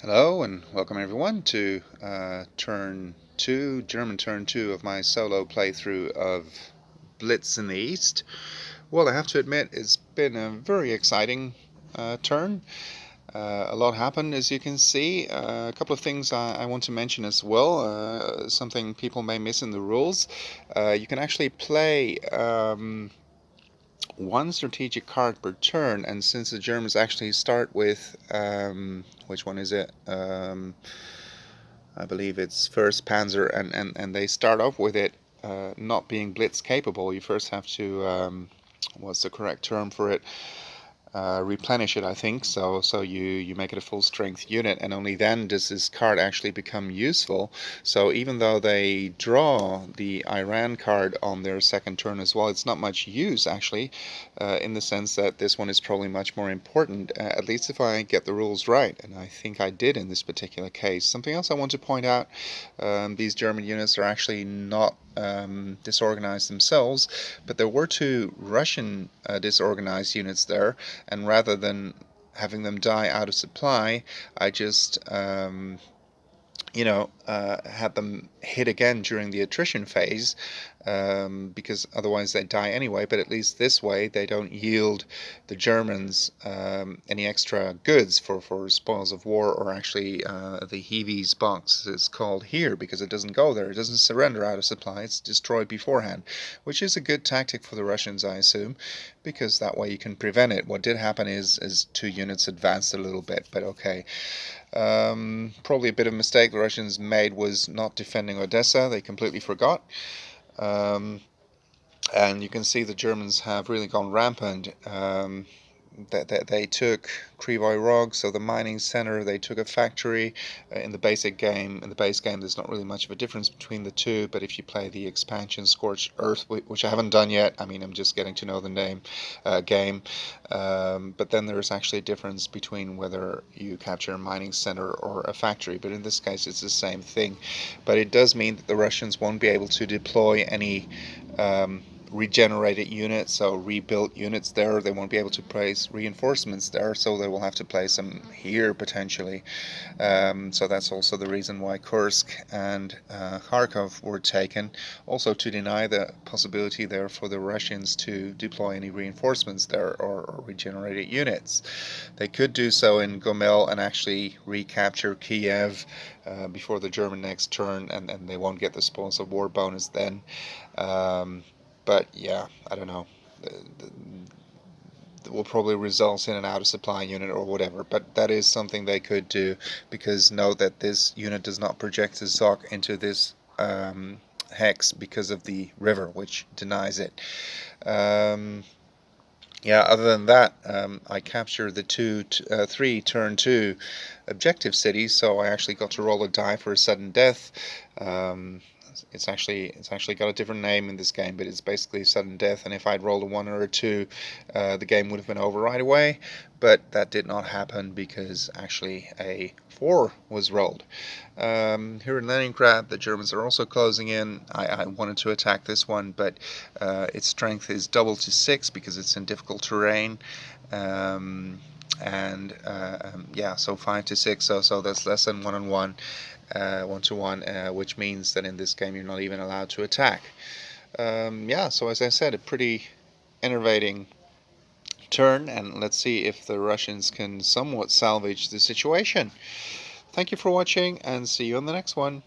Hello and welcome everyone to turn 2, German turn 2 of my solo playthrough of Blitz in the East. Well, I have to admit it's been a very exciting turn. A lot happened, as you can see. A couple of things I want to mention as well. Something people may miss in the rules. You can actually play one strategic card per turn, and since the Germans actually start with which one is it? I believe it's First Panzer, and they start off with it not being blitz capable. You first have to what's the correct term for it? Replenish it, I think. So you make it a full strength unit, and only then does this card actually become useful. So even though they draw the Iran card on their second turn as well, it's not much use actually, in the sense that this one is probably much more important, at least if I get the rules right, and I think I did in this particular case. Something else I want to point out, these German units are actually not disorganized themselves, but there were two Russian disorganized units there, and rather than having them die out of supply, I just had them hit again during the attrition phase, because otherwise they die anyway. But at least this way they don't yield the Germans any extra goods for spoils of war, or actually the Heavies box is called here, because it doesn't go there. It doesn't surrender out of supply. It's destroyed beforehand, which is a good tactic for the Russians, I assume, because that way you can prevent it. What did happen is two units advanced a little bit, but okay. Probably a bit of a mistake the Russians made was not defending Odessa. They completely forgot. Um, and you can see the Germans have really gone rampant. They took Krivoy Rog, so the mining center. They took a factory. In the base game, there's not really much of a difference between the two. But if you play the expansion Scorched Earth, which I haven't done yet, I mean, I'm just getting to know the game. But then there is actually a difference between whether you capture a mining center or a factory. But in this case, it's the same thing. But it does mean that the Russians won't be able to deploy any regenerated units, so rebuilt units there. They won't be able to place reinforcements there, so they will have to place them here potentially. So that's also the reason why Kursk and Kharkov were taken, also to deny the possibility there for the Russians to deploy any reinforcements there, or regenerated units. They could do so in Gomel and actually recapture Kiev before the German next turn, and they won't get the spoils of war bonus then. But yeah, I don't know. That will probably result in an out of supply unit or whatever. But that is something they could do, because note that this unit does not project a Zoc into this hex because of the river, which denies it. Yeah, other than that, I captured the three turn 2 objective cities, so I actually got to roll a die for a sudden death. It's actually got a different name in this game, but it's basically sudden death. And if I'd rolled a 1 or a 2, the game would have been over right away. But that did not happen, because actually a 4 was rolled. Here in Leningrad, the Germans are also closing in. I wanted to attack this one, but its strength is doubled to 6 because it's in difficult terrain. Yeah, so 5 to 6, so that's less than 1-on-1. 1-to-1, which means that in this game you're not even allowed to attack. Yeah, so as I said, a pretty enervating turn, and let's see if the Russians can somewhat salvage the situation. Thank you for watching, and see you on the next one.